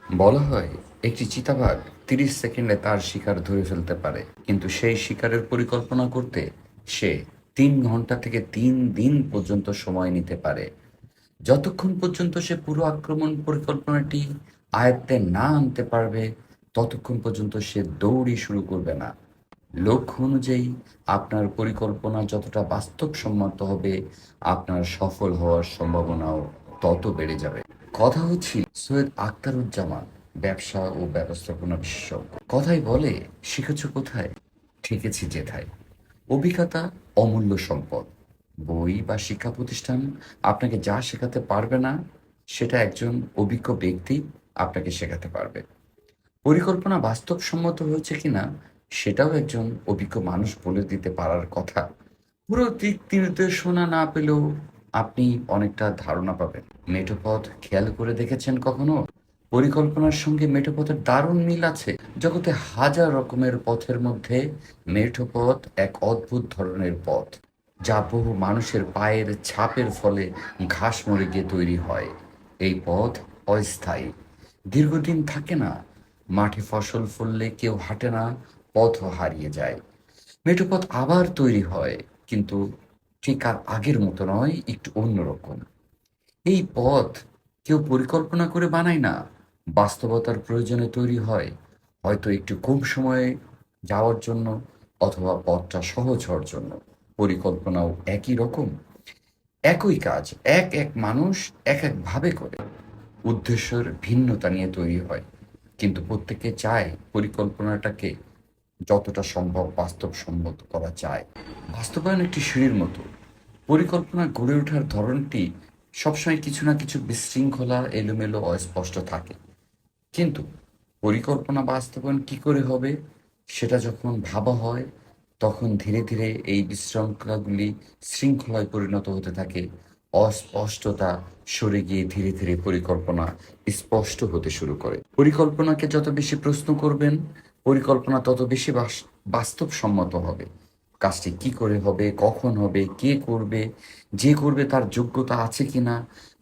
বলা হয় একটি চিতাবাঘ 30 সেকেন্ডে তার শিকার ধরে ফেলতে পারে, কিন্তু সেই শিকারের পরিকল্পনা করতে সে 3 ঘন্টা থেকে 3 দিন পর্যন্ত সময় নিতে পারে। যতক্ষণ পর্যন্ত সে পুরো আক্রমণ পরিকল্পনাটি আয়ত্তে না আনতে পারবে, ততক্ষণ পর্যন্ত সে দৌড়ই শুরু করবে না। লক্ষ্য অনুযায়ী আপনার পরিকল্পনা যতটা বাস্তবসম্মত হবে, আপনার সফল হওয়ার সম্ভাবনাও তত বেড়ে যাবে। কথা হচ্ছে সৈয়দ আখতারুজ্জামান, ব্যবসা ও ব্যবস্থাপনা বিশেষজ্ঞ। কথাই বলে, শিখেছ কোথায়, ঠেকেছি যেথায়। অভিজ্ঞতা অমূল্য সম্পদ। বই বা শিক্ষা প্রতিষ্ঠান আপনাকে যা শেখাতে পারবে না, সেটা একজন অভিজ্ঞ ব্যক্তি আপনাকে শেখাতে পারবে। পরিকল্পনা বাস্তবসম্মত হয়েছে কিনা সেটাও একজন অভিজ্ঞ মানুষ বলে দিতে পারার কথা। পুরো দিক নির্দেশনা না পেলেও আপনি অনেকটা ধারণা পাবেন। মেঠোপথ খেয়াল করে দেখেছেন কখনো? পরিকল্পনার সঙ্গে মেঠোপথের দারুণ মিল আছে। জগতে হাজার রকমের পথের মধ্যে মেঠোপথ এক অদ্ভুত ধরনের পথ, যা বহু মানুষের পায়ের ছাপের ফলে ঘাস মরে গিয়ে তৈরি হয়। এই পথ অস্থায়ী, দীর্ঘদিন থাকে না। মাঠে ফসল ফললে কেউ হাঁটে না, পথও হারিয়ে যায়। মেঠোপথ আবার তৈরি হয়, কিন্তু ঠিক আর আগের মতো নয়, একটু অন্যরকম। এই পথ কেউ পরিকল্পনা করে বানায় না, বাস্তবতার প্রয়োজনে তৈরি হয়। হয়তো একটু কম সময়ে যাওয়ার জন্য, অথবা পথটা সহজ হওয়ার জন্য। পরিকল্পনাও একই রকম, একই কাজ এক এক মানুষ এক একভাবে করে। উদ্দেশ্যের ভিন্নতা নিয়ে তৈরি হয়, কিন্তু প্রত্যেকে চায় পরিকল্পনাটাকে যতটা সম্ভব বাস্তবসম্মত করা যায়। বাস্তবায়ন একটি সিঁড়ির মতো। পরিকল্পনা গড়ে ওঠার ধরনটি সবসময় কিছু না কিছু বিশৃঙ্খলা, এলোমেলো, অস্পষ্ট থাকে। কিন্তু পরিকল্পনা বাস্তবায়ন কি করে হবে, সেটা যখন ভাবা হয়, তখন ধীরে ধীরে এই বিশৃঙ্খলাগুলি শৃঙ্খলায় পরিণত হতে থাকে। অস্পষ্টতা সরে গিয়ে ধীরে ধীরে পরিকল্পনা স্পষ্ট হতে শুরু করে। পরিকল্পনাকে যত বেশি প্রশ্ন করবেন, পরিকল্পনা তত বেশি বাস্তবসম্মত হবে। কাজটি কি করে হবে, কখন হবে, কে করবে, যে করবে তার যোগ্যতা আছে কিনা,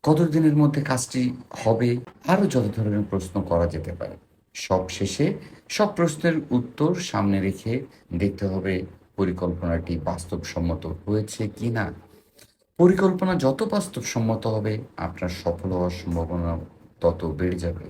কতদিনের মধ্যে কাজটি হবে, আরো যত ধরনের প্রশ্ন করা যেতে পারে। সব শেষে সব প্রশ্নের উত্তর সামনে রেখে দেখতে হবে পরিকল্পনাটি বাস্তবসম্মত হয়েছে কিনা। পরিকল্পনা যত বাস্তবসম্মত হবে, আপনার সফল হওয়ার সম্ভাবনা তত বেড়ে যাবে।